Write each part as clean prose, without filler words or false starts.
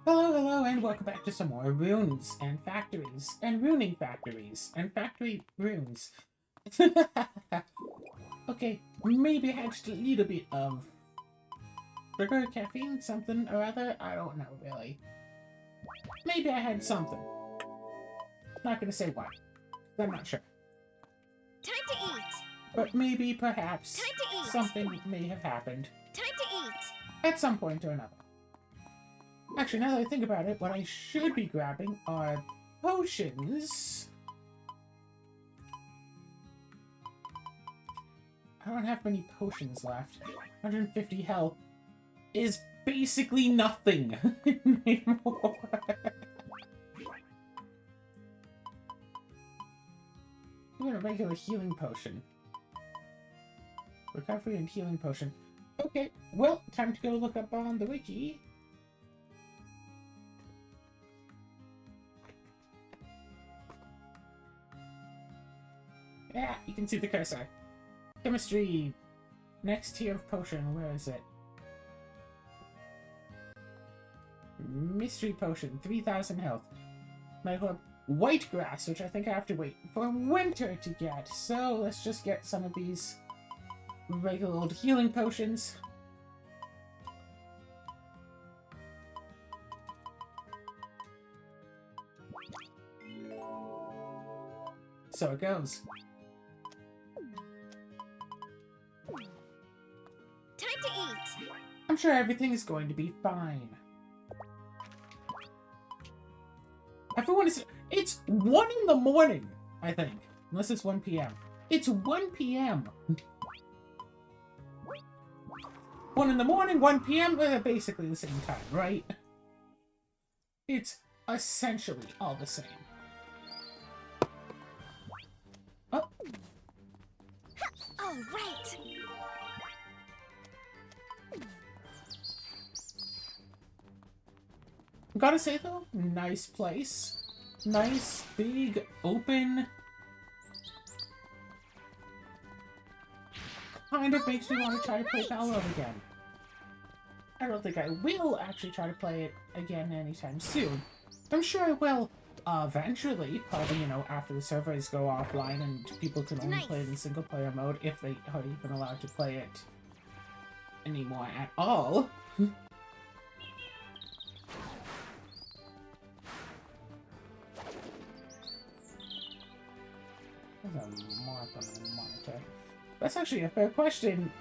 Hello, hello, and welcome back to some more runes and factories and runing factories and factory runes. Okay, maybe I had just a little bit of sugar, caffeine, something or other. I don't know really. Maybe I had something. Not gonna say what. I'm not sure. Time to eat. But maybe, perhaps, Time to eat. something may have happened Time to eat. at some point or another. Actually, now that I think about it, what I should be grabbing are potions. I don't have many potions left. 150 health is basically nothing anymore. Even a regular healing potion. Recovery and healing potion. Okay, well, time to go look up on the wiki. Yeah, you can see the cursor. Chemistry. Next tier of potion. Where is it? Mystery potion. 3,000 health. Medical white grass, which I think I have to wait for winter to get. So let's just get some of these regular old healing potions. So it goes. Time to eat. I'm sure everything is going to be fine. Everyone is... It's 1 in the morning, I think. Unless it's 1 p.m. It's 1 p.m. 1 in the morning, 1 p.m. Basically the same time, right? It's essentially all the same. Oh. All right. Gotta say though, nice place. Nice, big, open. Kind of makes me want to try to play Valorant again. I don't think I will actually try to play it again anytime soon. I'm sure I will eventually, probably, you know, after the servers go offline and people can only play it in single player mode, if they are even allowed to play it anymore at all. There's a mark on the monitor. That's actually a fair question.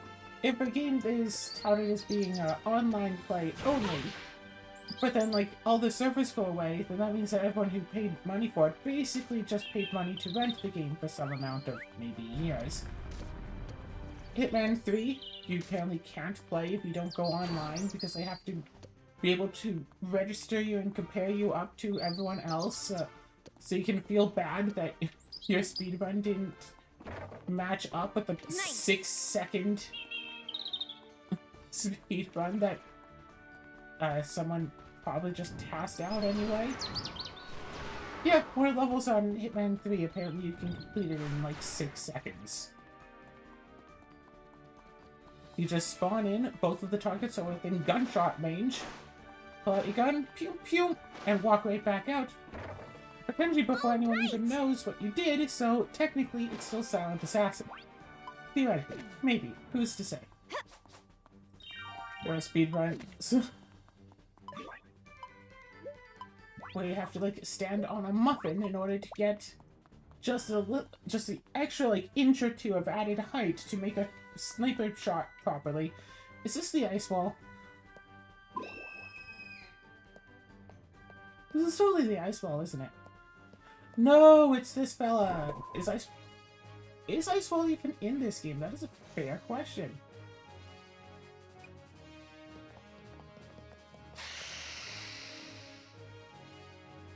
If a game is touted as being online play only, but then like all the servers go away, then that means that everyone who paid money for it basically just paid money to rent the game for some amount of maybe years. Hitman 3, you apparently can't play if you don't go online because they have to be able to register you and compare you up to everyone else, so you can feel bad that your speedrun didn't match up with the 6-second speedrun that someone probably just passed out anyway. Yeah, one of the levels on Hitman 3, apparently you can complete it in like 6 seconds. You just spawn in, both of the targets are within gunshot range, pull out your gun, pew pew, and walk right back out. Potentially before anyone even knows what you did, so technically it's still silent assassin. Theoretically, maybe, who's to say? Or a speedrun where you have to like stand on a muffin in order to get just the extra like inch or two of added height to make a sniper shot properly. Is this the ice wall? This is totally the ice wall, isn't it? No, it's this fella. Is ice wall even in this game? That is a fair question.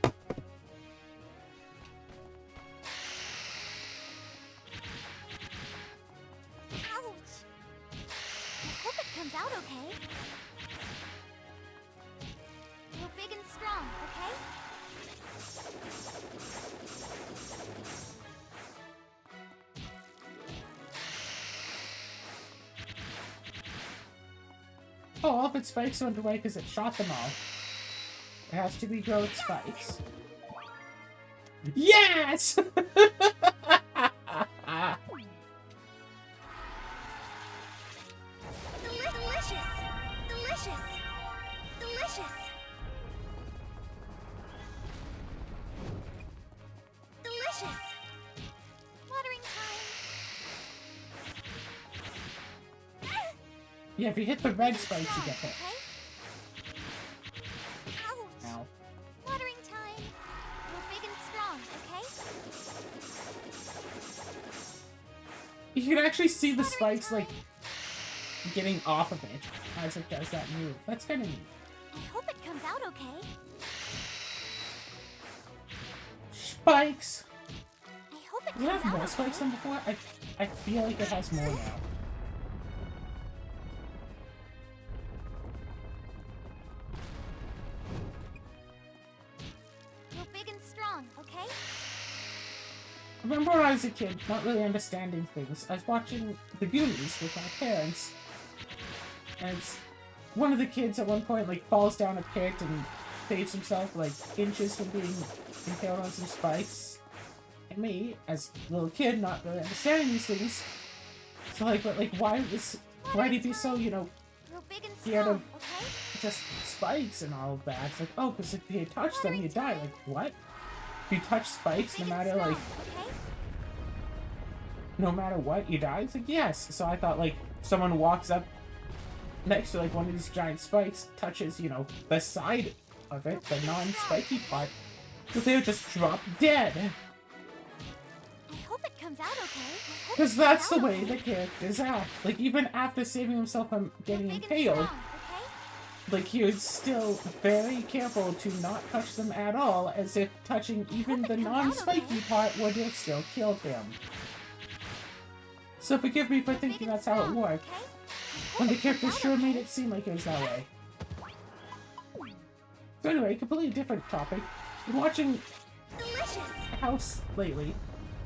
Ouch. I hope it comes out okay. You're big and strong, okay? Oh, all of its spikes went away because it shot them all. It has to be growth spikes. Yes! Delicious! Delicious! Delicious! Delicious! Watering time! Yeah, if you hit the red spikes, you get hit. Okay? Ouch! Ow. Watering time! Grow big and strong, okay? You can actually see the spikes, like, getting off of it as it does that move. That's kind of neat. I hope it comes out okay. Spikes! I hope it Does it comes have out more spikes okay. than before? I feel like it has more now. Grow big and strong, okay? I remember when I was a kid, not really understanding things. I was watching The Goonies with my parents, and one of the kids at one point like falls down a pit and saves himself like inches from being impaled on some spikes. And me, as a little kid, not really understanding these things, so like, but like, why'd he be so, you know, Grow big and scared strong, of okay? just spikes and all of that? It's like, oh, because if you touch them, you die. Like, what? If you touch spikes, no Big and matter strong, like, okay? no matter what, you die? It's like, yes. So I thought, like, someone walks up next to, like, one of these giant spikes, touches, you know, the side of it, the non-spiky part, but they would just drop dead. I hope it comes out okay. I hope Because it that's the comes out way okay. the characters act. Like, even after saving himself from getting Grow big and impaled, strong, okay? like, he was still very careful to not touch them at all, as if touching even the non-spiky part would have still killed him. So forgive me for Grow big thinking and that's how it strong, worked, okay? I when hope the it comes character out sure okay. made it seem like it was that way. So anyway, completely different topic. Been watching Delicious! House lately,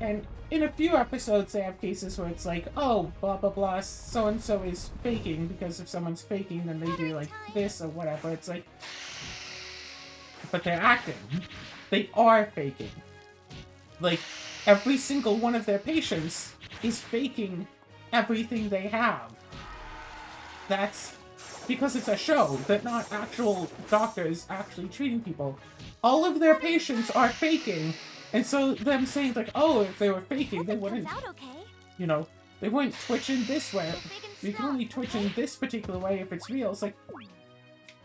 and in a few episodes they have cases where it's like, oh, blah blah blah, so and so is faking, because if someone's faking then they do like this or whatever. It's like, but they're acting. They are faking. Like, every single one of their patients is faking everything they have. That's because it's a show, that not actual doctors actually treating people. All of their patients are faking, and so them saying like, oh, if they were faking, Hope they it wouldn't, comes out okay. you know, they wouldn't twitch in this way. Grow big and You can strong, only twitch in okay? this particular way if it's real. It's like,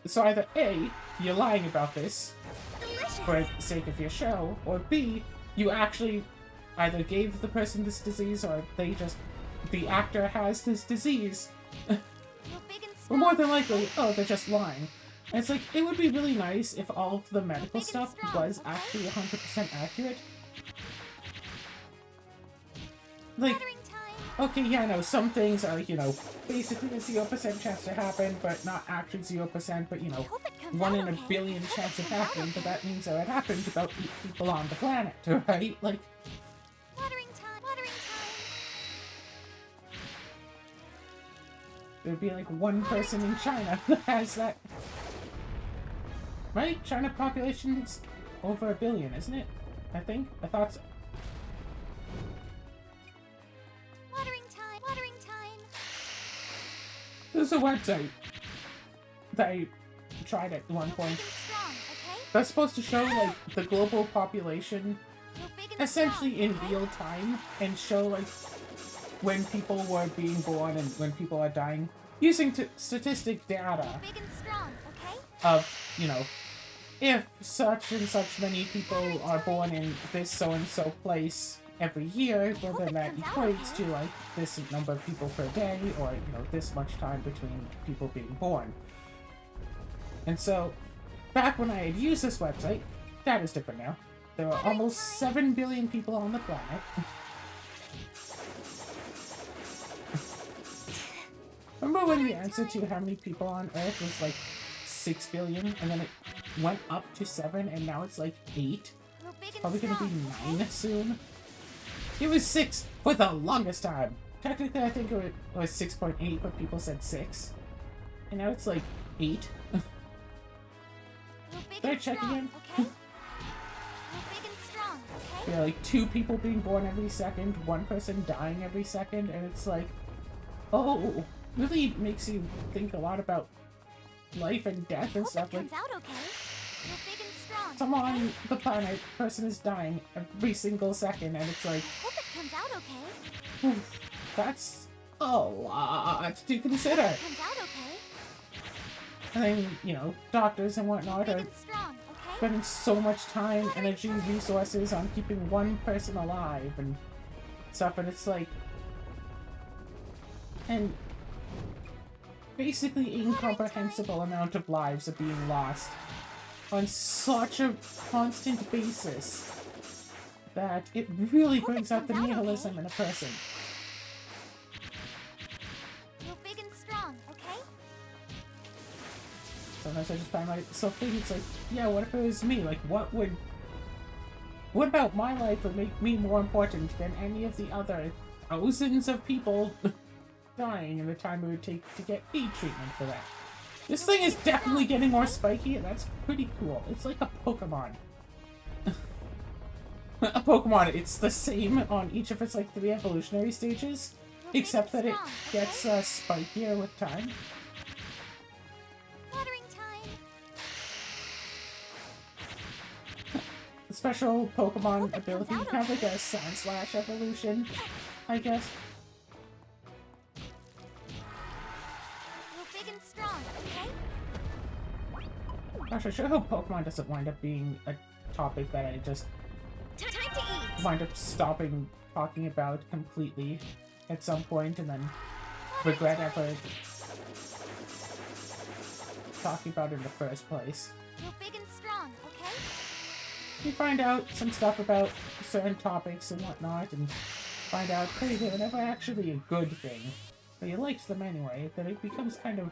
so either A, you're lying about this Delicious! for the sake of your show, or B, you actually either gave the person this disease, or they just, the actor has this disease. Grow big and Or strong. more than likely, oh, they're just lying. And it's like, it would be really nice if all of the medical big and stuff strong, was okay? actually 100% accurate. Like, Watering time. okay, yeah, no, some things are, you know, basically a 0% chance to happen, but not actually 0%, but, you I know, hope it comes 1 out in a okay. billion I hope chance it it comes out happened, but okay. that means that it happened to about 8 people on the planet, right? Like, Watering time. Watering time. there'd be like 1 person in China that has that. Right? China population's over 1 billion, isn't it? I think? I thought so. Watering time. Watering time. There's a website that I tried at one Grow point. big and strong, okay? That's supposed to show like the global population Grow big and essentially strong, in okay? real time, and show like when people were being born and when people are dying, using statistic data Grow big and strong, okay? of, you know, if such and such many people are born in this so-and-so place every year, well then that equates to like this number of people per day, or, you know, this much time between people being born. And so, back when I had used this website, that is different now. There are almost 7 billion people on the planet. Remember when the answer to how many people on Earth was like 6 billion, and then it went up to 7, and now it's like 8? Grow big and Probably gonna be strong, 9 soon. It was 6 for the longest time. Technically, I think it was 6.8, but people said 6. And now it's like 8. Grow big they're and checking strong, in. okay? Grow big and strong, okay? Yeah, like 2 people being born every second, 1 person dying every second, and it's like, oh, really makes you think a lot about life and death and Hope stuff. it Like, comes out okay. Grow big and strong. someone okay? on the planet, person is dying every single second, and it's like, Hope it comes out okay. oof, that's a lot to consider. Hope it comes out okay. And then, you know, doctors and Grow whatnot big are and strong, okay? spending so much time, energy, resources on keeping one person alive and stuff, and it's like, and basically incomprehensible amount of lives are being lost on such a constant basis that it really brings out the nihilism in a person. Grow big and strong, okay? Sometimes I just find myself thinking, it's like, yeah, what if it was me? Like, what about my life would make me more important than any of the other thousands of people dying in the time it would take to get aid treatment for that? This thing is definitely getting more spiky, and that's pretty cool. It's like a Pokemon. A Pokemon, it's the same on each of its, like, 3 evolutionary stages, except that it gets spikier with time. Watering time. The special Pokemon ability, kind of like a Sandslash evolution, I guess. Grow big and strong, okay? Gosh, I sure hope Pokemon doesn't wind up being a topic that I just Time to eat. wind up stopping talking about completely at some point and then regret ever talking about it in the first place. Grow big and strong, okay? You find out some stuff about certain topics and whatnot, and find out, hey, they were never actually a good thing, but you liked them anyway, then it becomes kind of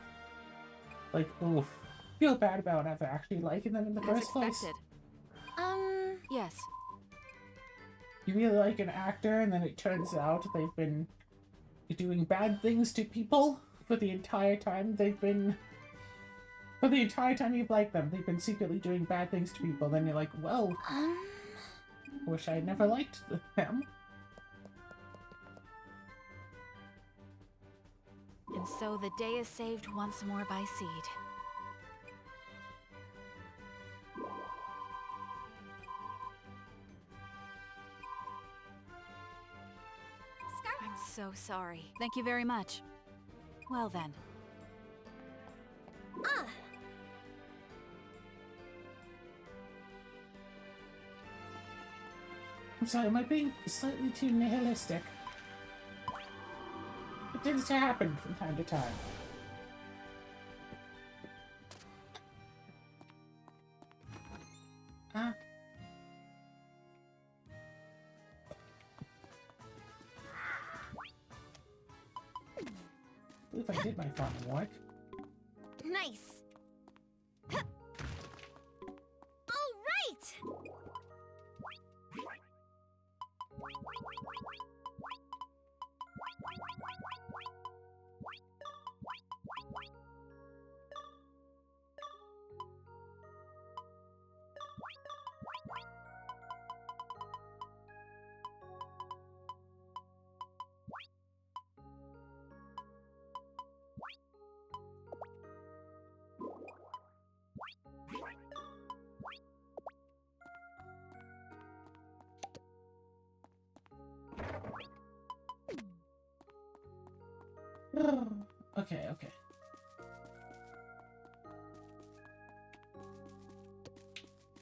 like, oof, feel bad about never actually liking them in the first place. Yes. You really like an actor, and then it turns out they've been doing bad things to people for the entire time they've been... For the entire time you've liked them, they've been secretly doing bad things to people. Then you're like, well, wish I had never liked them. And so the day is saved once more by seed. I'm so sorry. Thank you very much. Well then. I'm sorry, am I being slightly too nihilistic? It tends to happen from time to time. Huh? If I did my farm work. Nice. All right. Okay, okay.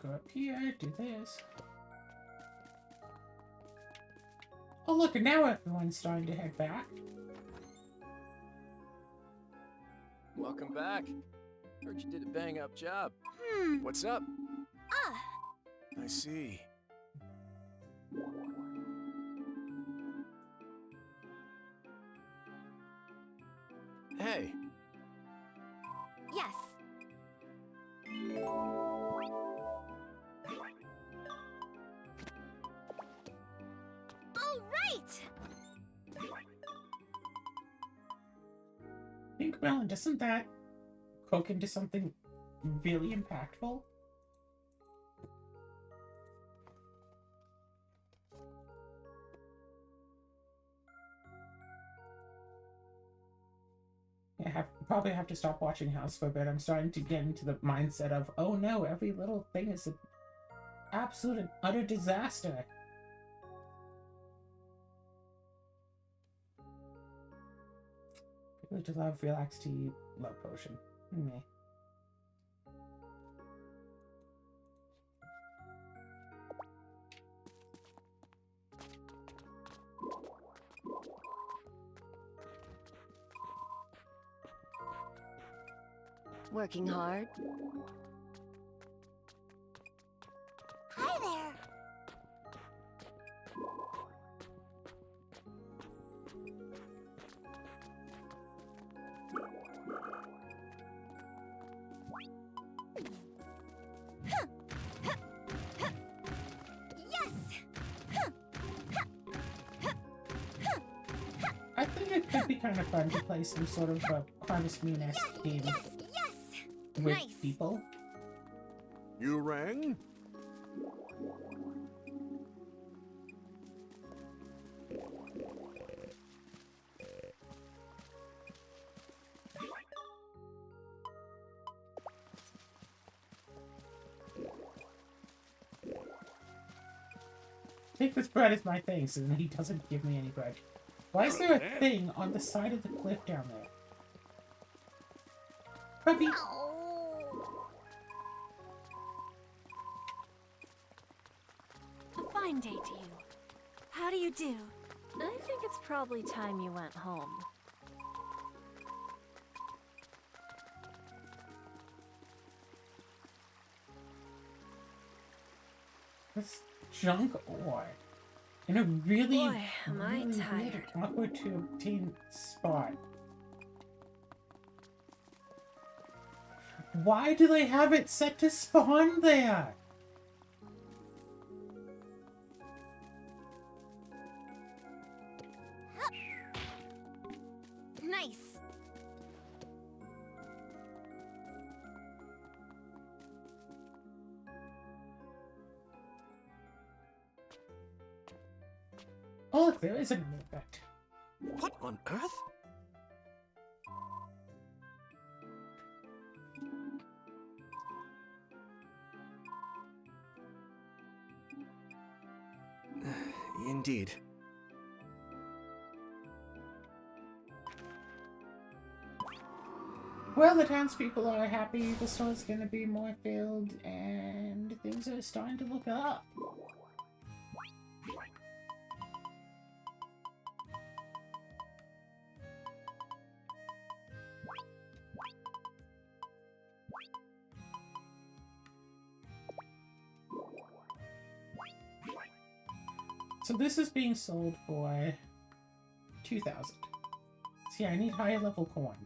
Go up here, do this. Oh look, and now everyone's starting to head back. Welcome back. Heard you did a bang-up job. Hmm. What's up? Ah. I see. Hey, Yes. All right. Think, Melon, doesn't that cook into something really impactful? Probably have to stop watching House for a bit. I'm starting to get into the mindset of, oh no, every little thing is an absolute and utter disaster. People just love relax tea, love potion. Meh. Working hard? Hi there. I think it could be kind of fun to play some sort of a Harvest Moon-esque game with Nice. people. You rang? Take this bread as my thanks, and he doesn't give me any bread. Why is there a thing on the side of the cliff down there? Puppy! A fine day to you. How do you do? I think it's probably time you went home. This junk ore. In a really, Boy, am I really tired. weird, awkward to obtain spot. Why do they have it set to spawn there? Nice. Oh, look, there is an effect. What on earth? Indeed. Well, the townspeople are happy, the store's gonna be more filled, and things are starting to look up. So this is being sold for 2,000. So yeah, I need higher level corn.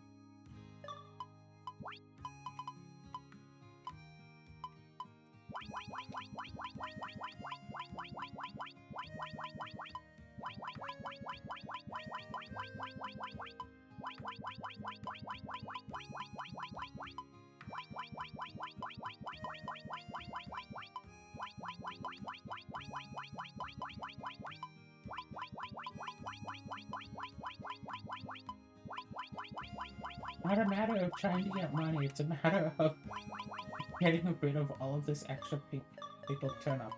Not a matter of trying to get money, it's a matter of getting rid of all of this extra people turn up.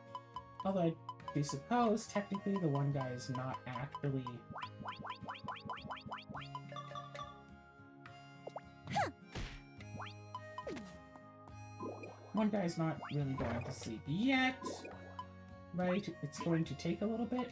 Although I do suppose, technically, the one guy is not actually... One guy's not really going to sleep yet, right? It's going to take a little bit.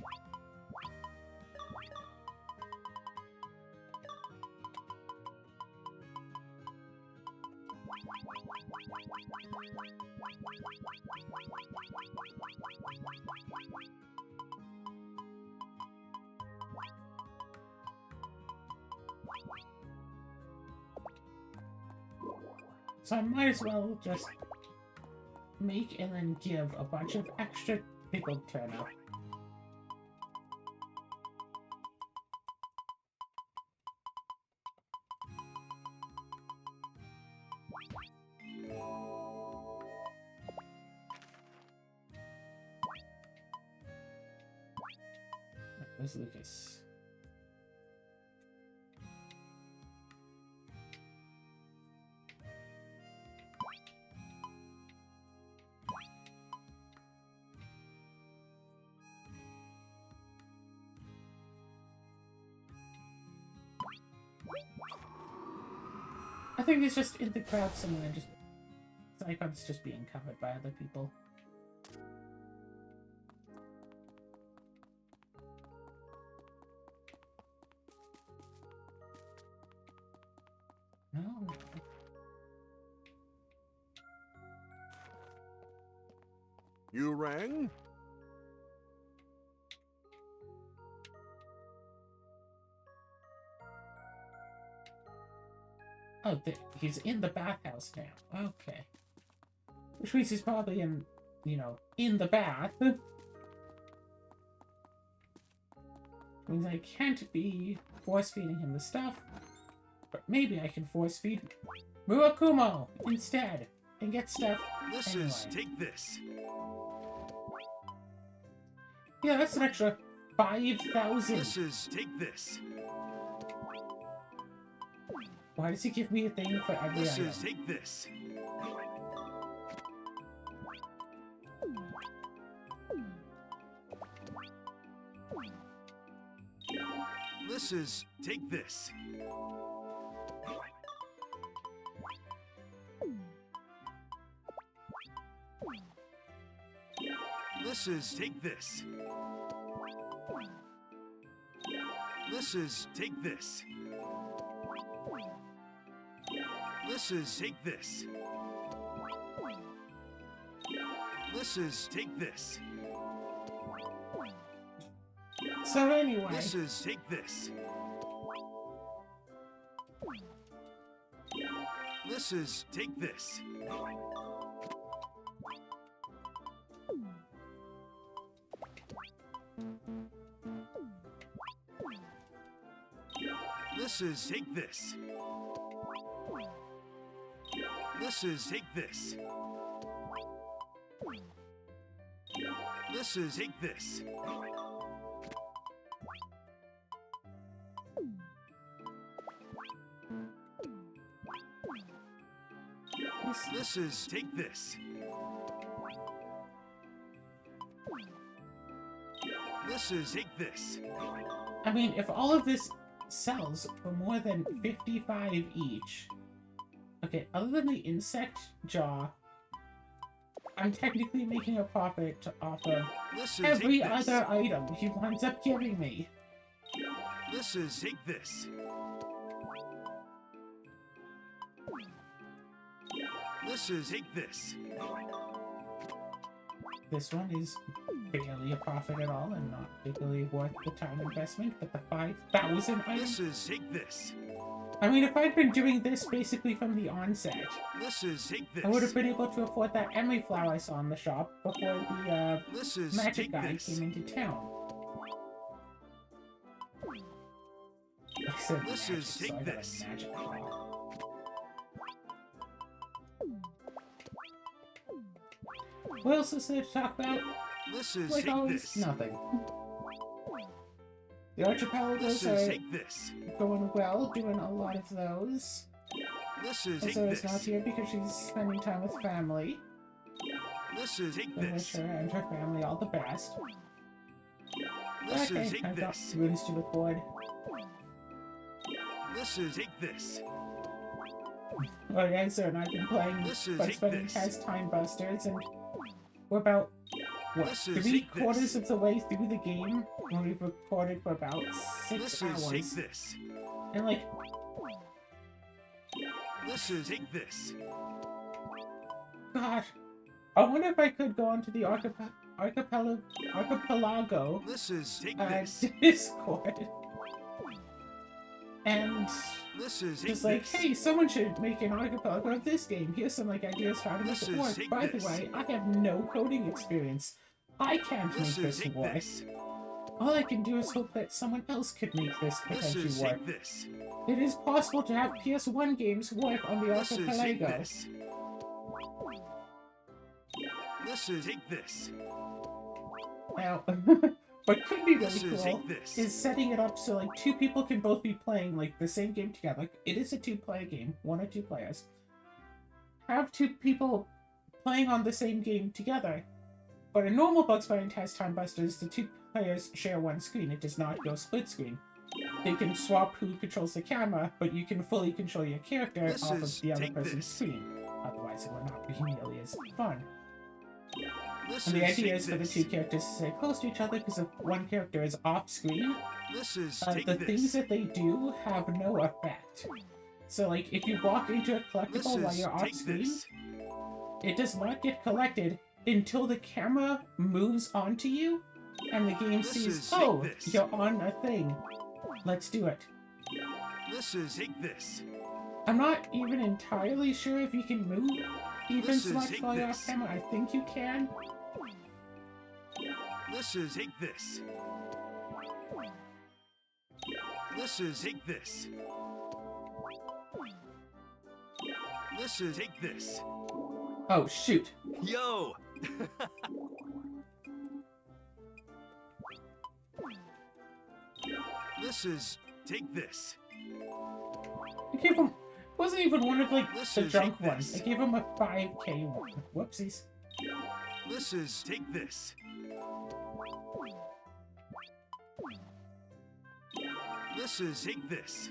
So I might as well just make and then give a bunch of extra people turn up. Where's Lucas? think it's just in the crowd somewhere and just Zygon's just being covered by other people. No. You rang? Oh, he's in the bathhouse now. Okay. Which means he's probably in, you know, in the bath. Means I can't be force-feeding him the stuff. But maybe I can force-feed Murakumo instead. And get stuff anyway. Take this. Yeah, that's an extra 5,000. Take this. Why does he give me a thing for every item? Take this. Take this. Take this. Take this. Take this. Take this. So anyway. Take this. Take this. Take this. Take this. Take this. Take this. Take this. I mean, if all of this sells for more than 55 each. Okay, other than the insect jaw, I'm technically making a profit off of every other item he winds up giving me. Take this. Take this. This one is barely a profit at all and not particularly worth the time investment, but the 5,000 items? Take this. I mean, if I'd been doing this basically from the onset, Take this. I would have been able to afford that emery flower I saw in the shop before the magic guy came into town. I said magic, so I got a magic flower. What else is there to talk about? Like always, nothing. The archipelagos are going well, doing a lot of those. Azura's not here because she's spending time with family. I wish her and her family all the best. Okay, I've got runes to record. Take this. Oh yeah, Azura and I've been playing by spending as Time Busters, and we're about, what, 3/4 of the way through the game when we've recorded for about 6 hours. Take this. And like, Take this. God, I wonder if I could go onto the archipelago Take this. Discord and just like, hey, someone should make an archipelago of this game. Here's some like ideas for how to make it work. By the way, I have no coding experience. I can't make this work. All I can do is hope that someone else could make this potentially work. It is possible to have PS1 games work on the archipelago. Take this. Now, what could be really cool is setting it up so like 2 people can both be playing like the same game together. Like, it is a 2-player game, 1 or 2 players. Have 2 people playing on the same game together. But in normal Bugs Bunny Test Time Busters, the 2 players share one screen. It does not go split screen. they can swap who controls the camera, but you can fully control your character This off is- of the other take person's this. screen. Otherwise, it would not be nearly as fun. This And the is idea take is for the this. two characters to stay close to each other, because if one character is off screen, This is the take things this. that they do have no effect. So, like, if you walk into a This collectible while is you're off take screen, this. it does not get collected until the camera moves onto you, and the game This sees, is take oh, this. you're on a thing. Let's do it. This is take this. I'm not even entirely sure if you can move even This so is much take while you're this. off camera. I think you can. This is take this. This is take this. This is take this. Oh, shoot. Yo! This is take this. I gave him... wasn't even one of, like, This the is drunk take ones. this. I gave him a 5k one. Whoopsies. This is take this. This is take this.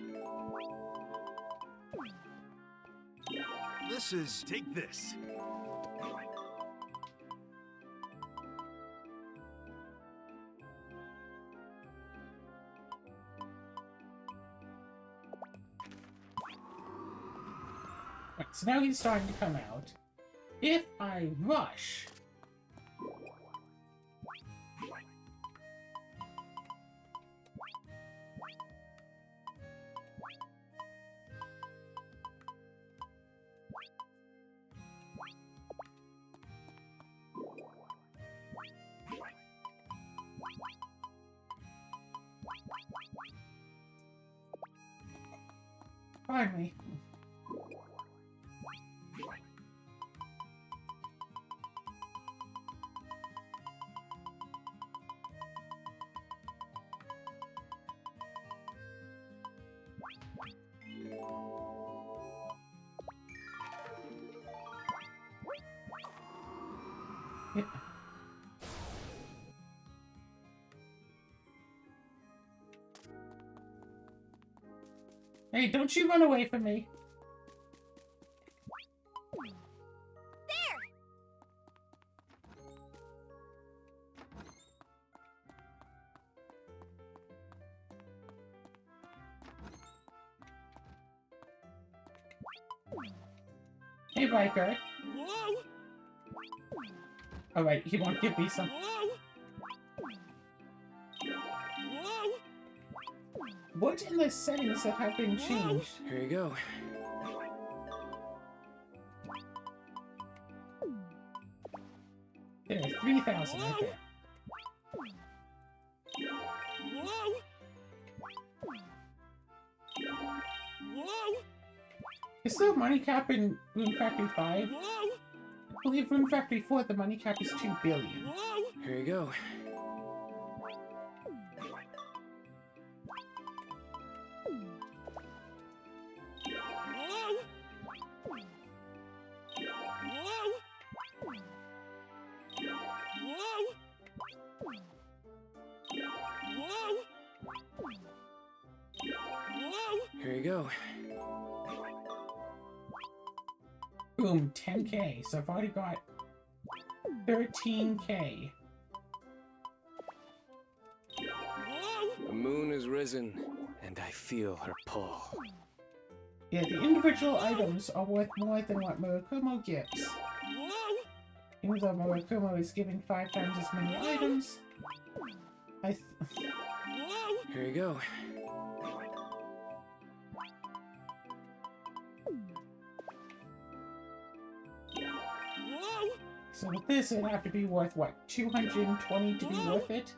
This is take this. Right, so now he's starting to come out. If I rush... Pardon me. Yeah. Hey, don't you run away from me. Hey, biker. Whoa! Alright, he won't give me some. Whoa! Whoa! What in the settings that have been changed? Here you go. There, 3,000 right there. Whoa! Whoa! Is there a money cap in Rune Factory 5? Whoa! I believe Rune Factory 4, the money cap is 2 billion. Whoa! Here you go. Whoa! Whoa! Whoa! Whoa! Whoa! Here you go. Boom, 10k. So I've already got 13k. The moon is risen, and I feel her pull. Yeah, the individual items are worth more than what Murakumo gives. Whoa! Even though Murakumo is giving 5 times as many items, Whoa! Here you go. Whoa! So with this, it'd have to be worth, what, 220 to be worth it?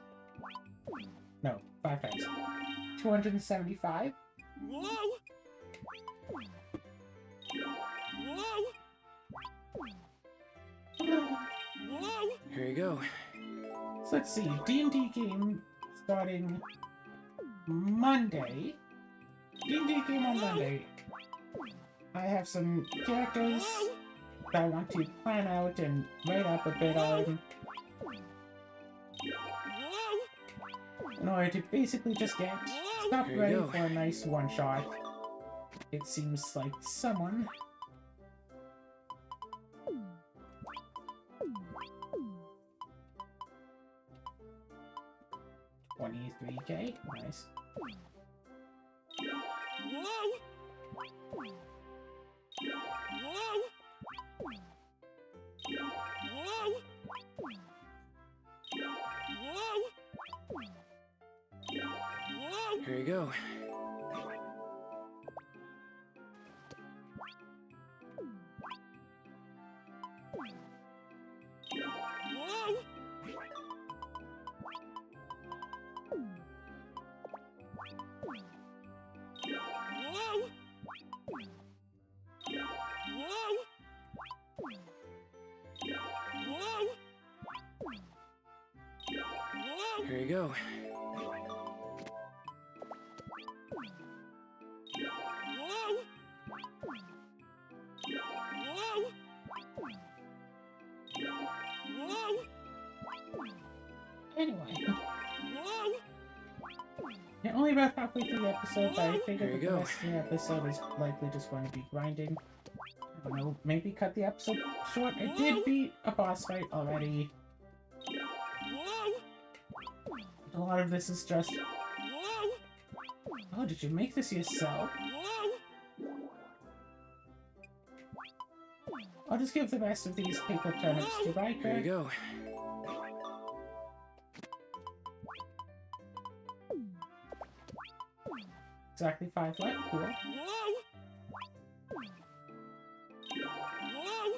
No, 5 times. 275? Whoa! Whoa! Whoa! Here you go. So let's see, D&D game starting Monday. D&D game on Monday. I have some characters that I want to plan out and write up a bit on Whoa! in order to basically just get Whoa! Stop Here you ready go. for a nice one-shot. It seems like someone... $23K, nice. Whoa! Whoa! Whoa! Whoa! Whoa! Here you go. Whoa! Whoa! Whoa! Whoa! Whoa! Here you go. Whoa! Whoa! Whoa! Anyway, Whoa! yeah, only about halfway through the episode, but I Here figured you that the go. rest of the episode is likely just going to be grinding. I don't know, maybe cut the episode short. I did beat a boss fight already. Whoa! A lot of this is just, Whoa! oh, did you make this yourself? Whoa! I'll just give the rest of these paper turnips to Here you Riker. go. Exactly 5 left, cool. Whoa! Whoa!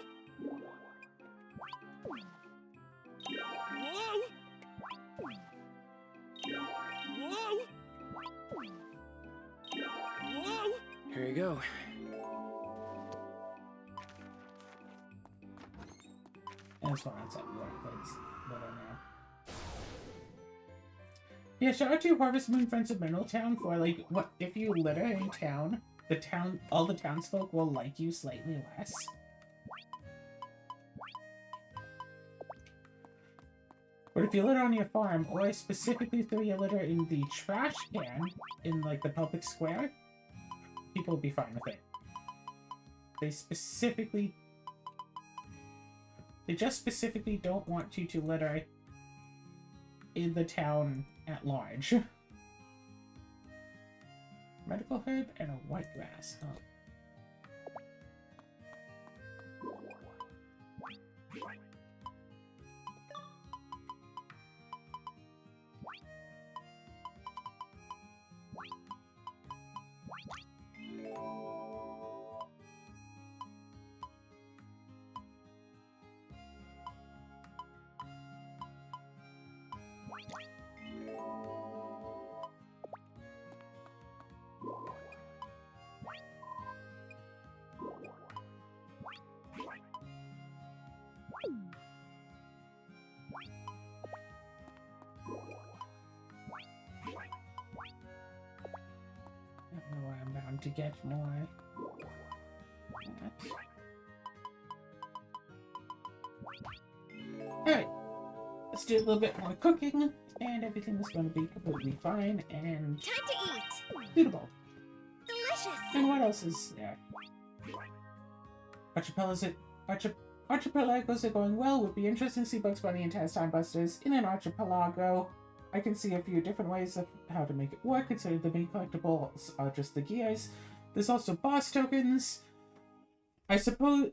Whoa! Whoa! Whoa! Here you go. And it's fine, it's like it's little now. Yeah, shout out to Harvest Moon Friends of Middletown for like what if you litter in town, all the townsfolk will like you slightly less. But if you litter on your farm, or specifically throw your litter in the trash can in like the public square, people will be fine with it. They just specifically don't want you to litter in the town at large. Medical herb and a white grass, huh? I don't know why I'm bound to get more. Alright, let's do a little bit more cooking, and everything is going to be completely fine and Time to eat! suitable. Delicious! And what else is there? Archipelagos are going well. Would be interesting to see Bugs Bunny and Taz Time Busters in an archipelago. I can see a few different ways of how to make it work, considering the main collectibles are just the gears. There's also boss tokens. I suppose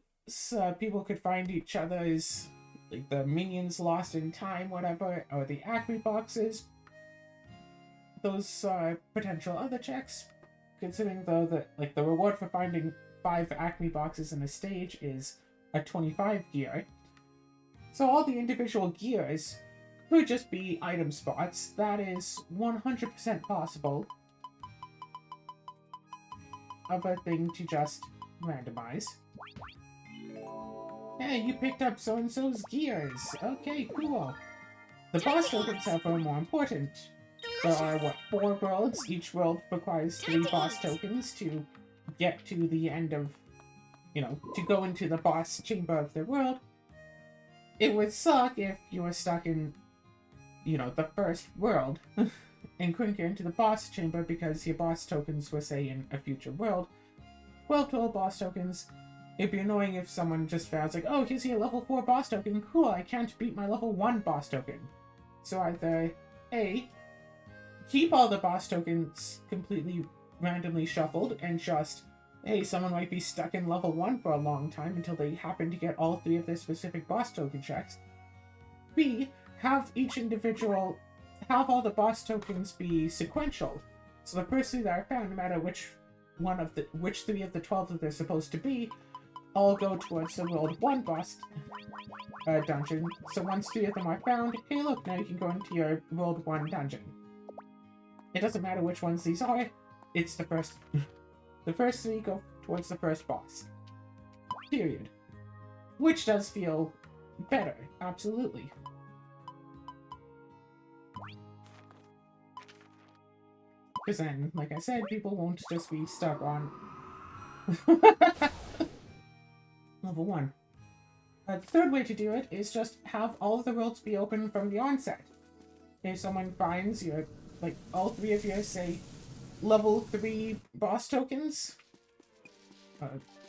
people could find each other's, like the minions lost in time, whatever, or the Acme boxes. Those are potential other checks, considering though that like the reward for finding 5 Acme boxes in a stage is a 25 gear. So all the individual gears could just be item spots. That is 100% possible of a thing to just randomize. Hey, you picked up so-and-so's gears. Okay, cool. The boss tokens, however, are more important. There are, what, 4 worlds? Each world requires 3 boss tokens to get to the end of, you know, to go into the boss chamber of the world. It would suck if you were stuck in, you know, the first world and couldn't get into the boss chamber because your boss tokens were, say, in a future world. Well, 12 boss tokens. It'd be annoying if someone just found, like, oh, here's your level 4 boss token. Cool, I can't beat my level 1 boss token. So either A, keep all the boss tokens completely randomly shuffled and just, hey, someone might be stuck in level 1 for a long time until they happen to get all 3 of their specific boss token checks. B, have all the boss tokens be sequential. So the first 3 that are found, no matter which 3 of the 12 that they're supposed to be, all go towards the World 1 boss dungeon. So once 3 of them are found, hey look, now you can go into your World 1 dungeon. It doesn't matter which ones these are, it's the first... the first 3 go towards the first boss. Period. Which does feel better, absolutely. Because then, like I said, people won't just be stuck on... level 1. The third way to do it is just have all of the worlds be open from the onset. If someone finds your, like, all 3 of your, say, level 3 boss tokens,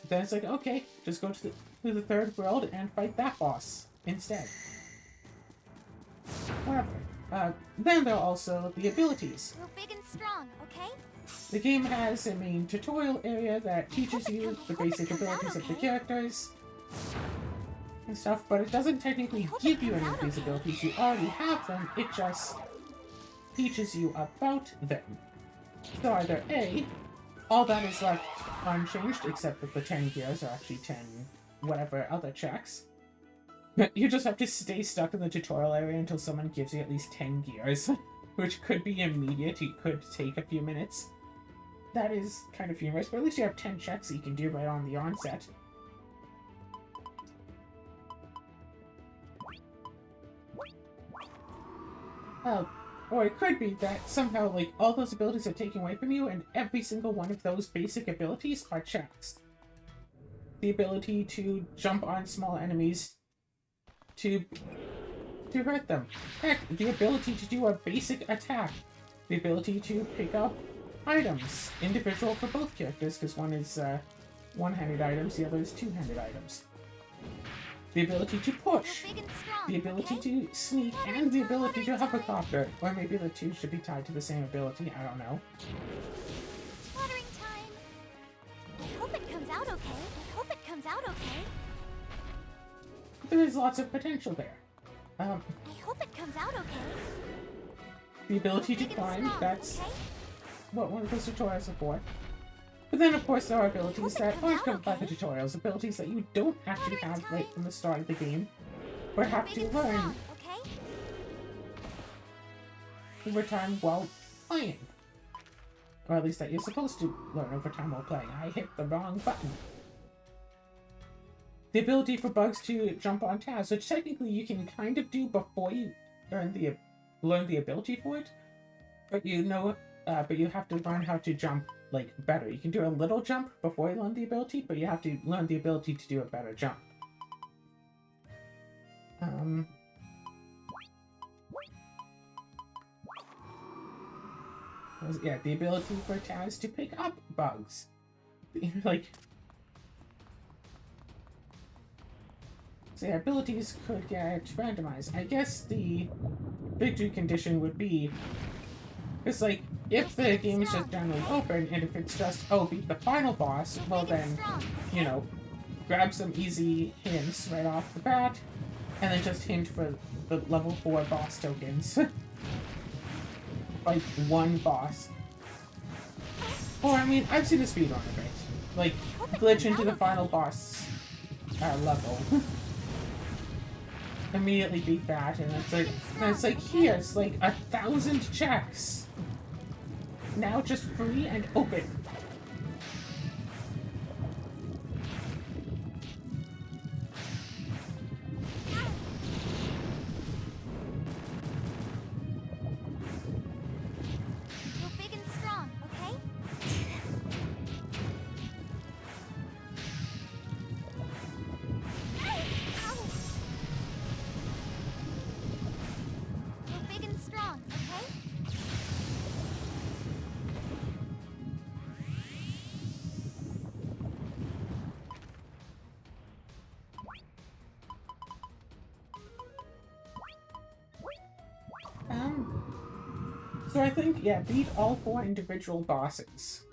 then it's like, okay, just go to the third world and fight that boss instead. Whatever. Then there are also the abilities. We're big and strong, okay? The game has a main tutorial area that teaches you the basic abilities of the characters and stuff, but it doesn't technically give you any of these abilities. You already have them, it just teaches you about them. So either A, all that is left unchanged, except that the 10 gears are actually 10 whatever other checks. You just have to stay stuck in the tutorial area until someone gives you at least 10 gears, which could be immediate, it could take a few minutes. That is kind of humorous, but at least you have 10 checks that you can do right on the onset. Or it could be that somehow, like, all those abilities are taken away from you, and every single one of those basic abilities are checks. The ability to jump on small enemies to hurt them. Heck, the ability to do a basic attack. The ability to pick up items, individual for both characters, because one is one-handed items, the other is two-handed items. The ability to push, We're big and strong, the ability okay? to sneak, and the ability to hovercopter. Or maybe the two should be tied to the same ability, I don't know. Watering time. I hope it comes out okay. I hope it comes out okay. There is lots of potential there. I hope it comes out okay. The ability to Big and climb, strong, that's okay? what one of those tutorials are for. But then, of course, there are abilities hope it that comes aren't out covered by the okay. tutorials, abilities that you don't actually have right from the start of the game, or have Big to and learn strong, okay? over time while playing. Or at least that you're supposed to learn over time while playing. I hit the wrong button. The ability for bugs to jump on tabs, which technically you can kind of do before you learn the ability for it, but you have to learn how to jump like better. You can do a little jump before you learn the ability, but you have to learn the ability to do a better jump. Yeah, the ability for tabs to pick up bugs. Like, so yeah, abilities could get randomized. I guess the victory condition would be, it's like, if the game is just generally open, and if it's just, oh, beat the final boss, well then, you know, grab some easy hints right off the bat, and then just hint for the level 4 boss tokens. Like, one boss. Or, I mean, I've seen a speedrun of it. Like, glitch into the final boss level. Immediately beat that, and it's like, here's like 1,000 checks. Now just free and open. We're big and strong, okay? Ow! We're big and strong, okay? So I think, yeah, beat all 4 individual bosses.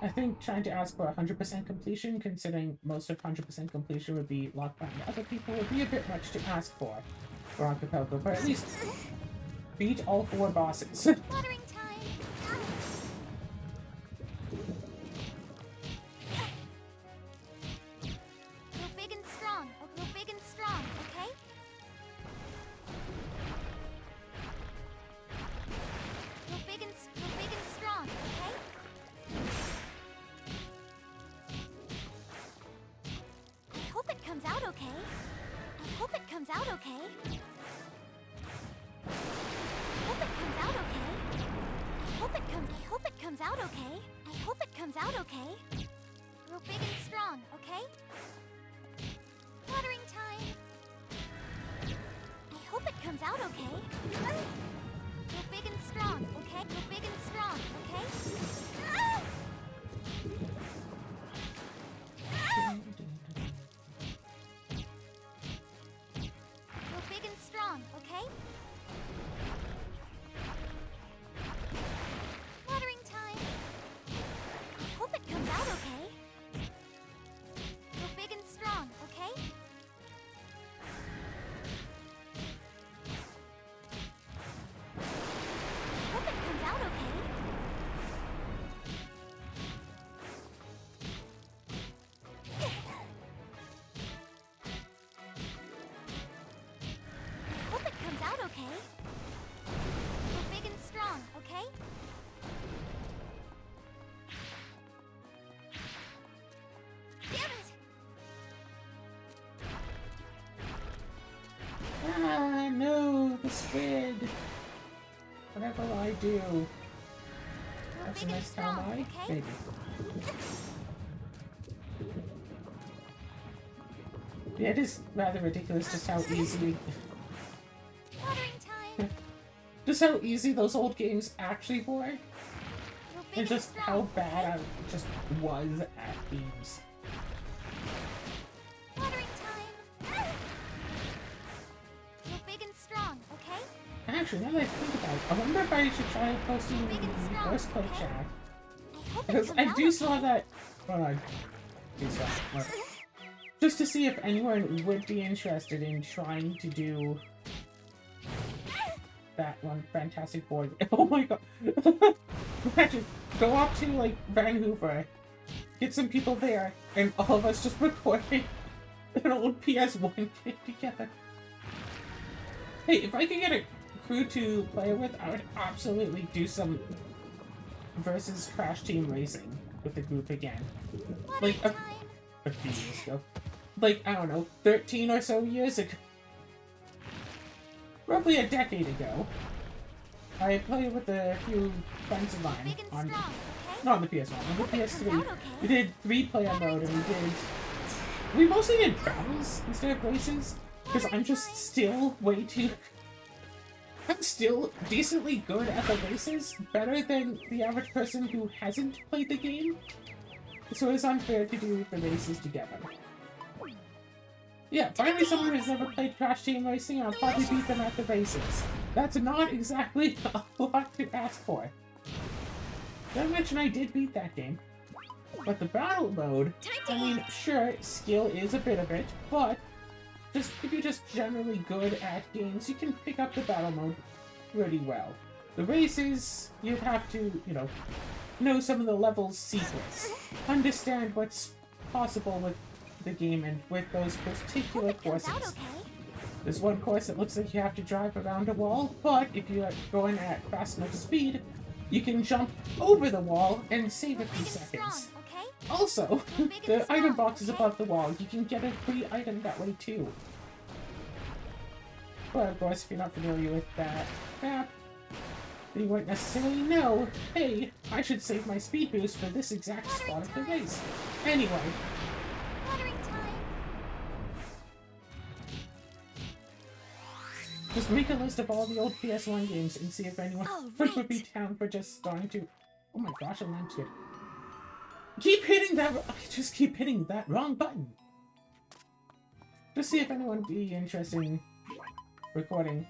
I think trying to ask for 100% completion, considering most of 100% completion would be locked behind other people, would be a bit much to ask for Acapulco, but at least beat all 4 bosses. Watering time. Go big and strong. Oh, go big and strong, okay? Go big and strong, okay? I hope it comes out okay. I hope it comes out okay. I hope it comes out okay. I hope it comes out okay. I hope it comes out okay. Grow big and strong, okay? Watering time. I hope it comes out okay. Grow big and strong, okay? Grow big and strong, okay? Ah! Ah! Grow big and strong, okay? Watering time. I hope it comes out okay. Grow big and strong, okay? I hope it comes out okay. I hope it comes out okay. Grow big and strong, okay? Damn it! Ah, no, the squid. Whatever I do. Grow That's a big and nice strong, ally? okay? Maybe. Yeah, it is rather ridiculous just how easy Watering time. just how easy those old games actually were. Grow big And just strong, how okay? bad I just was at games. Watering time. Grow big and strong, okay? Actually, now that I think about it, I wonder if I should try posting Big and the strong, first play okay? chat. I hope it Because comes I out do still okay. have that. Well, I do still have well, just to see if anyone would be interested in trying to do that one Fantastic Four. Oh my god. Imagine, go up to like Vancouver, get some people there, and all of us just recording an old PS1 game together. Hey, if I could get a crew to play with, I would absolutely do some versus Crash Team Racing with the group again. Watering Like time. a few years ago. Like, I don't know, 13 or so years ago. Roughly a decade ago. I played with a few friends of mine Big and on, strong, okay? not on the PS1, on the Hope it comes PS3. out okay. We did 3-player mode and we mostly did battles instead of races. Because I'm just still I'm still decently good at the races, better than the average person who hasn't played the game. So it's unfair to do the races together. Yeah, finally someone who's never played Crash Team Racing, I'll probably beat them at the races. That's not exactly a lot to ask for. Not to mention I did beat that game. But the battle mode, I mean, sure, skill is a bit of it, but just if you're just generally good at games, you can pick up the battle mode pretty well. The races, you'd have to, you know some of the level's secrets. Understand what's possible with the game and with those particular Hope it comes courses. out okay. There's one course that looks like you have to drive around a wall, but if you're going at fast enough speed, you can jump over the wall and save a Grow few big and seconds. strong, okay? Also, Grow big and the strong, item box is okay? above the wall. You can get a free item that way too. But of course, if you're not familiar with that map, then you won't necessarily know, hey, I should save my speed boost for this exact spot of the race. Anyway, Watering time. just make a list of all the old PS1 games and see if anyone All would be down for just starting to... Oh my gosh, I'm not good. Keep hitting that... I just keep hitting that wrong button. Just see if anyone would be interested in recording.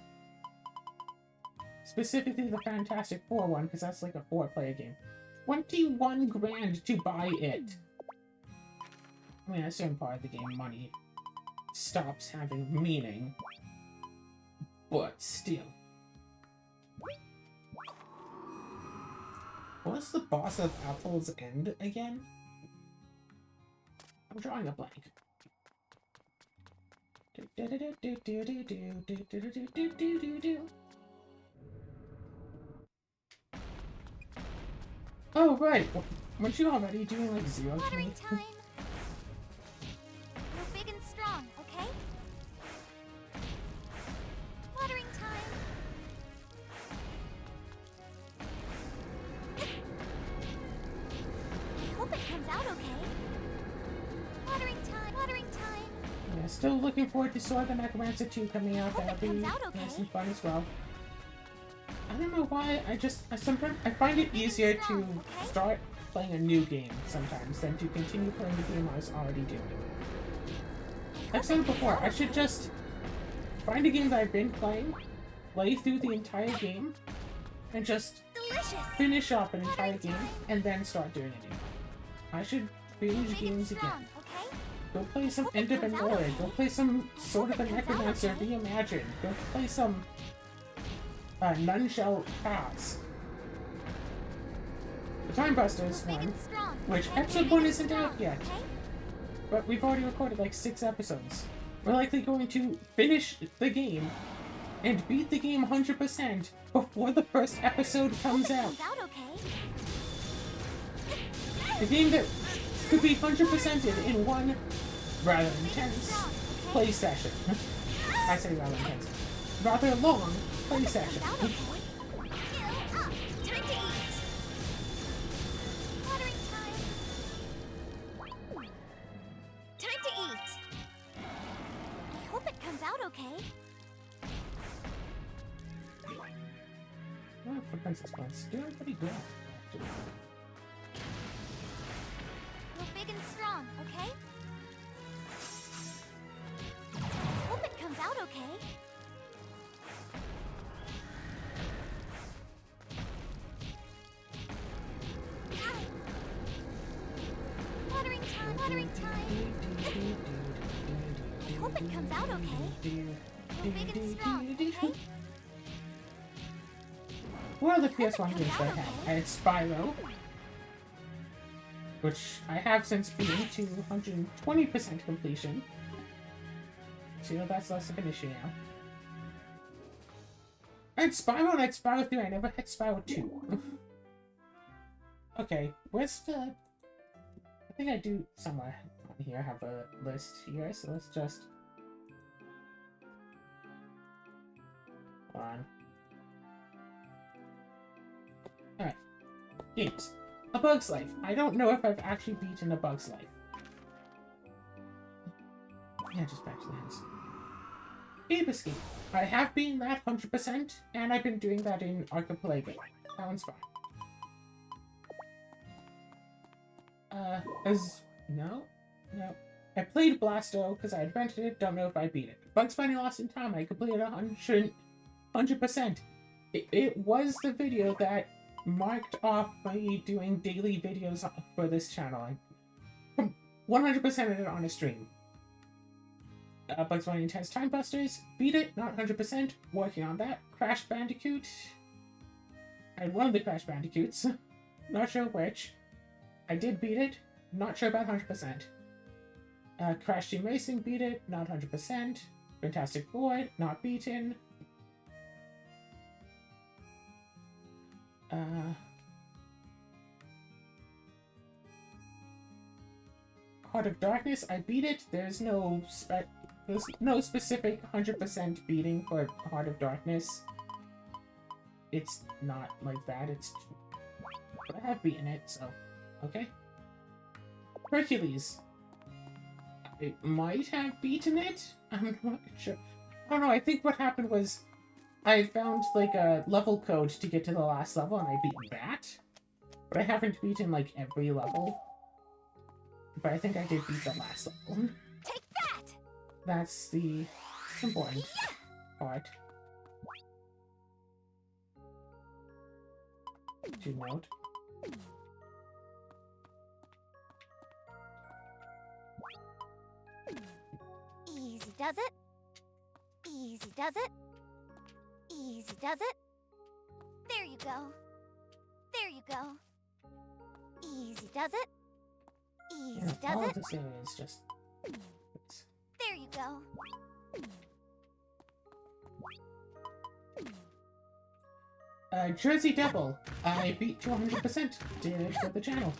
Specifically the Fantastic Four one, because that's like a 4-player game. 21 grand to buy it. I mean, at a certain part of the game, money stops having meaning. But still. What's the boss of Apple's End again? I'm drawing a blank. Oh, right. Weren't you already doing like 0 to me? Watering time. Grow big and strong, okay? Watering time. I hope it comes out okay. Watering time. Watering time. Yeah, still looking forward to Sword the Necromancer 2 coming out. Hope it That'll be comes out okay. nice and fun as well. I don't know why, I sometimes find it easier to start playing a new game sometimes than to continue playing the game I was already doing. I've said it before, I should just find a game that I've been playing, play through the entire game, and just Delicious. finish up an entire game, and then start doing it again. I should binge Big and games again. strong, okay? Go play some Hope it End of comes out Anora, okay. go play some Sword of the Hope it comes out Necromancer okay. Reimagined, go play some None Shall Pass. The Time Busters Big one, and strong. which okay? episode Big 1 and isn't out strong, yet, okay? but we've already recorded like 6 episodes. We're likely going to finish the game and beat the game 100% before the first episode comes Hope it out. comes out okay. A game that could be 100%ed in one rather intense play session. I say rather intense. Rather long play session. Comes out okay. Fill up. Time to eat. Watering time. Time to eat. I hope it comes out okay. Oh, for Princess Buns, doing pretty good. Actually. Grow big and strong, okay? I hope it comes out okay. Watering time, watering time. I hope it comes out okay. Grow big and strong, okay? What other PS1 games did I have? I had Spyro, which I have since beaten to 120% completion. So, you know, that's less of an issue now. I had Spyro and I had Spyro 3, I never had Spyro 2. Okay, where's the... I think I do somewhere on here, I have a list here, so let's just... Hold on. Alright. Games. A Bug's Life. I don't know if I've actually beaten A Bug's Life. Yeah, just back to the house. Ape Escape. I have beaten that 100%, and I've been doing that in Archipelago. That one's fine. No. I played Blasto because I had rented it, don't know if I beat it. Bugs Bunny Lost in Time, I completed 100%. It was the video that marked off me doing daily videos for this channel. I 100%ed it on a stream. Bugs Bunny Intense Time Busters, beat it, not 100%, working on that. Crash Bandicoot. I had one of the Crash Bandicoots, not sure which. I did beat it, not sure about 100%. Crash Team Racing, beat it, not 100%. Fantastic Four, not beaten. Heart of Darkness, I beat it. There's no specific 100% beating for Heart of Darkness. It's not like that. But I have beaten it, so okay. Hercules. I might have beaten it. I'm not sure. I don't know. I think what happened was I found like a level code to get to the last level, and I beat that. But I haven't beaten like every level. But I think I did beat the last level. Take that! That's the important part to note. Easy does it. Easy does it. Easy does it. There you go. There you go. Easy does it. Easy Yeah, all does of it. this area is just... There you go. Jersey Devil. I beat 200%. Did it for the channel.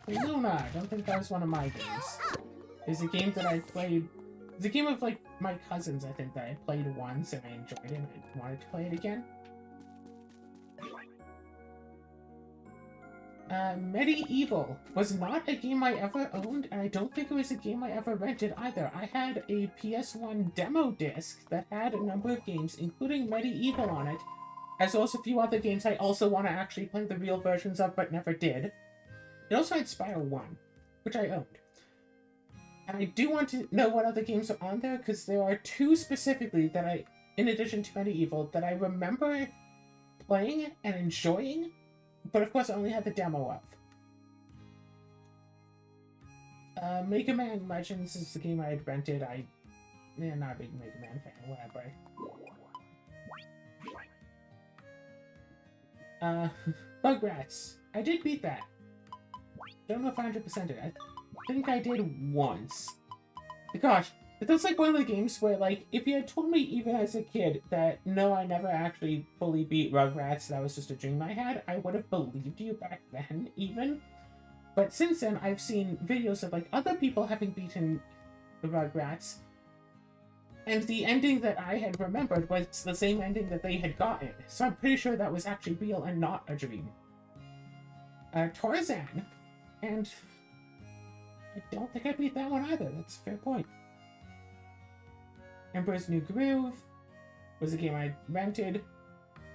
Luna. I don't think that was one of my games. It's a game that I played... It's a game of, like, my cousins, I think, that I played once and I enjoyed it and I wanted to play it again. Medieval was not a game I ever owned, and I don't think it was a game I ever rented either. I had a PS1 demo disc that had a number of games, including Medieval on it, as well as a few other games I also want to actually play the real versions of, but never did. It also had Spyro 1, which I owned. And I do want to know what other games are on there, because there are two specifically that I, in addition to Medieval, that I remember playing and enjoying, but of course I only had the demo of. Mega Man Legends is the game I had rented. Not a big Mega Man fan, whatever. Rugrats. I did beat that. Don't know if I 100%ed it. I think I did once. Gosh, that's like one of the games where, like, if you had told me even as a kid that, no, I never actually fully beat Rugrats, that was just a dream I had, I would have believed you back then, even. But since then, I've seen videos of, like, other people having beaten the Rugrats, and the ending that I had remembered was the same ending that they had gotten. So I'm pretty sure that was actually real and not a dream. Tarzan. And I don't think I beat that one either. That's a fair point. Emperor's New Groove was a game I rented.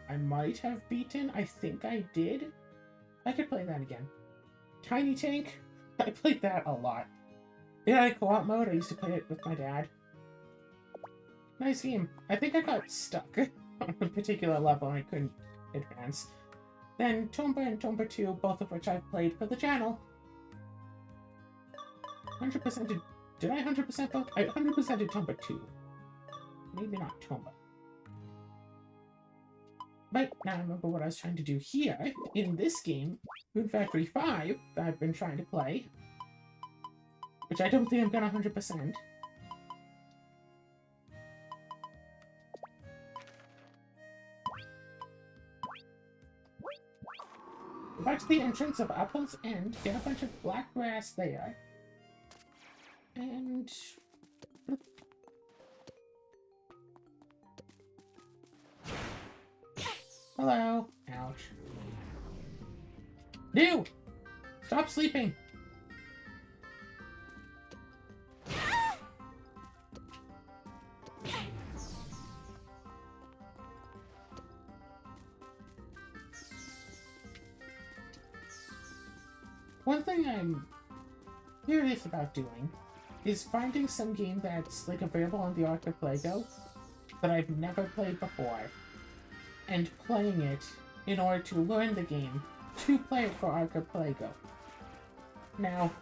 I might have beaten. I think I did. I could play that again. Tiny Tank. I played that a lot. It had a co-op mode. I used to play it with my dad. Nice game. I think I got stuck on a particular level and I couldn't advance. Then Tomba and Tomba 2, both of which I've played for the channel. 100%ed... Did I 100% both? I 100%ed Tomba 2. Maybe not Tomba. But now I remember what I was trying to do here, in this game, Moon Factory 5, that I've been trying to play. Which I don't think I'm gonna 100%. Go back to the entrance of Apple's End, get a bunch of black grass there. And... Hello. Ouch. New! Stop sleeping! One thing I'm curious about doing is finding some game that's like available on the Archipelago that I've never played before and playing it in order to learn the game to play it for Archipelago. Now,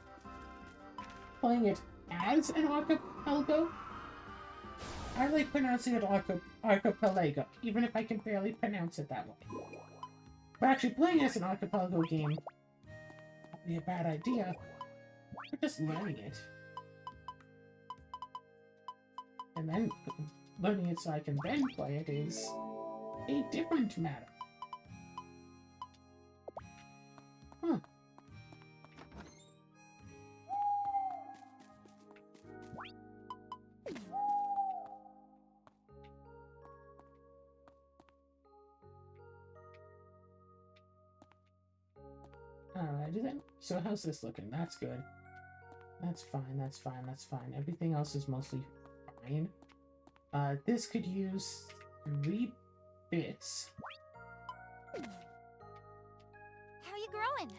playing it as an Archipelago, I like pronouncing it Archipelago, even if I can barely pronounce it that way. But actually playing as an Archipelago game would be a bad idea. We're just learning it. And then learning it so I can then play it is a different matter. Huh. Alrighty then. So how's this looking? That's good. That's fine, that's fine, that's fine. Everything else is mostly fine. This could use 3 bits. How are you growing?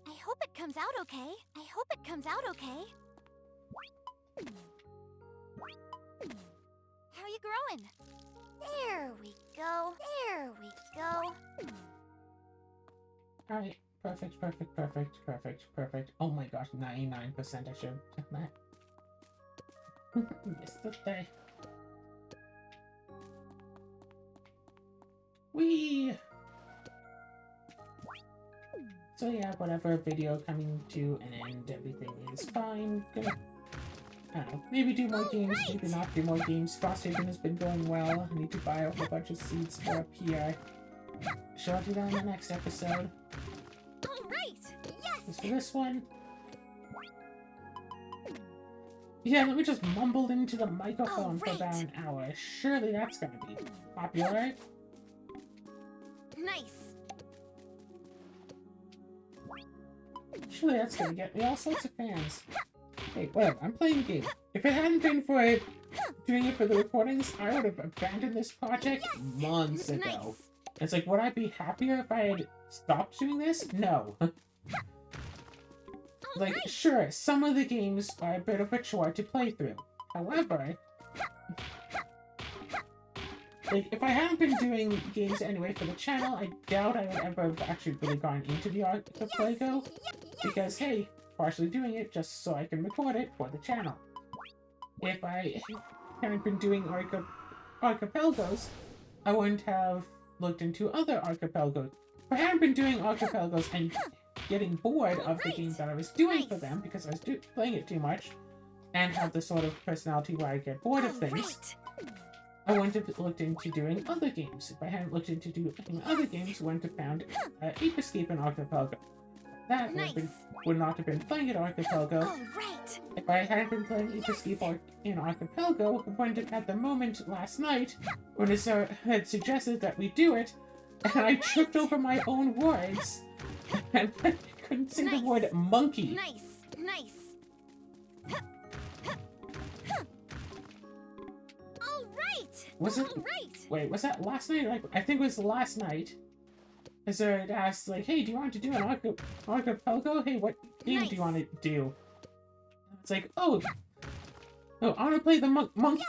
I hope it comes out okay. I hope it comes out okay. How are you growing? There we go. There we go. Alright, perfect, perfect, perfect, perfect, perfect. Oh my gosh, 99%. I should have done that. Yesterday. Whee! So yeah, whatever, video coming to an end, everything is fine. Gonna, I don't know, maybe do more games, maybe not do more games. Frosthaven has been going well. I need to buy a whole bunch of seeds for up here. Sure, I'll do that in the next episode. Alright! Yes! As for this one... Yeah, let me just mumble into the microphone for about an hour. Surely that's gonna be popular. Nice! Surely that's gonna get me all sorts of fans. Hey, whatever, I'm playing the game. If it hadn't been for doing it for the recordings, I would have abandoned this project months ago. Nice. It's like, would I be happier if I had stopped doing this? No. Like, sure, some of the games are a bit of a chore to play through. However, like, if I hadn't been doing games anyway for the channel, I doubt I would ever have actually really gone into the archipelago. Because, hey, partially doing it just so I can record it for the channel. If I hadn't been doing archipelagos, I wouldn't have looked into other archipelagos. If I hadn't been doing archipelagos and getting bored of the games that I was doing for them because I was playing it too much, and have the sort of personality where I get bored of things, I wouldn't have looked into doing other games. If I hadn't looked into doing other games, I wouldn't have found Ape Escape and Archipelago. That would not have been playing at Archipelago. If I hadn't been playing Ape Escape in Archipelago, I wouldn't have had the moment last night when it had suggested that we do it, and I tripped over my own words, and I couldn't say the word monkey. Nice. Was it? Wait, was that last night? Like, I think it was last night. As I had asked, like, hey, do you want to do an archipelago? Hey, what game do you want to do? It's like, oh, I want to play the monk. And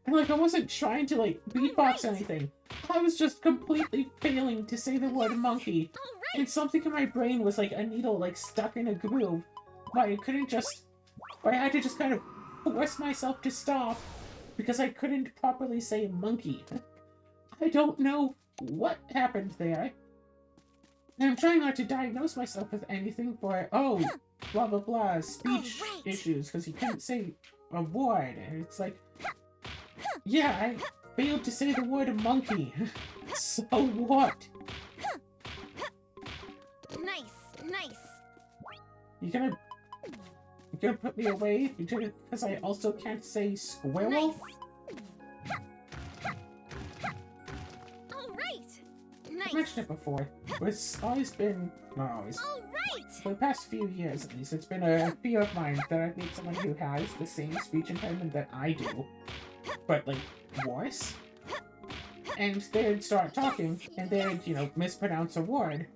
like, I wasn't trying to like beatbox anything. I was just completely failing to say the word monkey. And something in my brain was like a needle like stuck in a groove. Why I couldn't just, why I had to just kind of force myself to stop because I couldn't properly say monkey. I don't know what happened there. And I'm trying not to diagnose myself with anything for, oh, blah blah blah, speech issues, because he couldn't say a word. And it's like, yeah, I failed to say the word monkey. So what? Nice. You gonna put me away because I also can't say squirrel? I've mentioned it before, but it's always been, not always, for the past few years at least, it's been a fear of mine that I meet someone who has the same speech impediment that I do, but like, worse. And they'd start talking, and they'd, you know, mispronounce a word.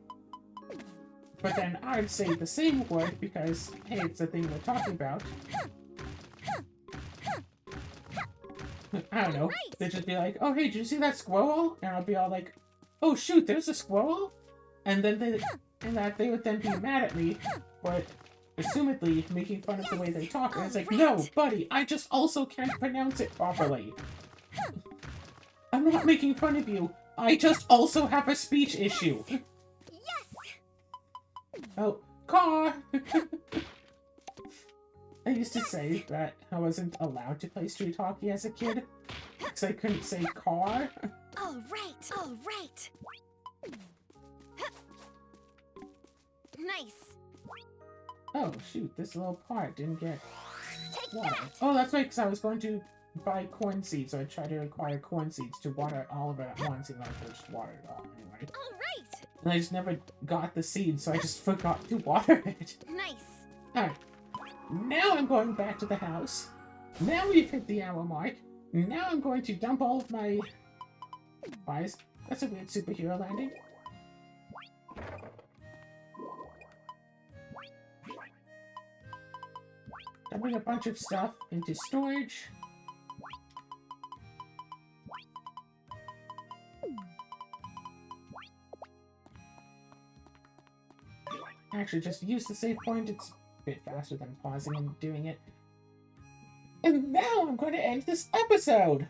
But then I'd say the same word because, hey, it's the thing we're talking about. I don't know. They'd just be like, oh, hey, did you see that squirrel? And I'll be all like, oh, shoot, there's a squirrel? And then they would then be mad at me for assumedly making fun of the way they talk. And it's like, no, buddy, I just also can't pronounce it properly. I'm not making fun of you. I just also have a speech issue. Oh, car! I used to say that I wasn't allowed to play street hockey as a kid because I couldn't say car. All right. Nice. Oh, shoot, this little part didn't get water. Oh, that's right, because I was going to buy corn seeds, so I tried to acquire corn seeds to water all of it at once, even though I could just water it all anyway. All right. And I just never got the seeds, so I just forgot to water it. Nice. Alright. Now I'm going back to the house. Now we've hit the hour mark. Now I'm going to dump all of my... Why is... That's a weird superhero landing. Dumping a bunch of stuff into storage. Actually, just use the save point. It's a bit faster than pausing and doing it. And now I'm going to end this episode!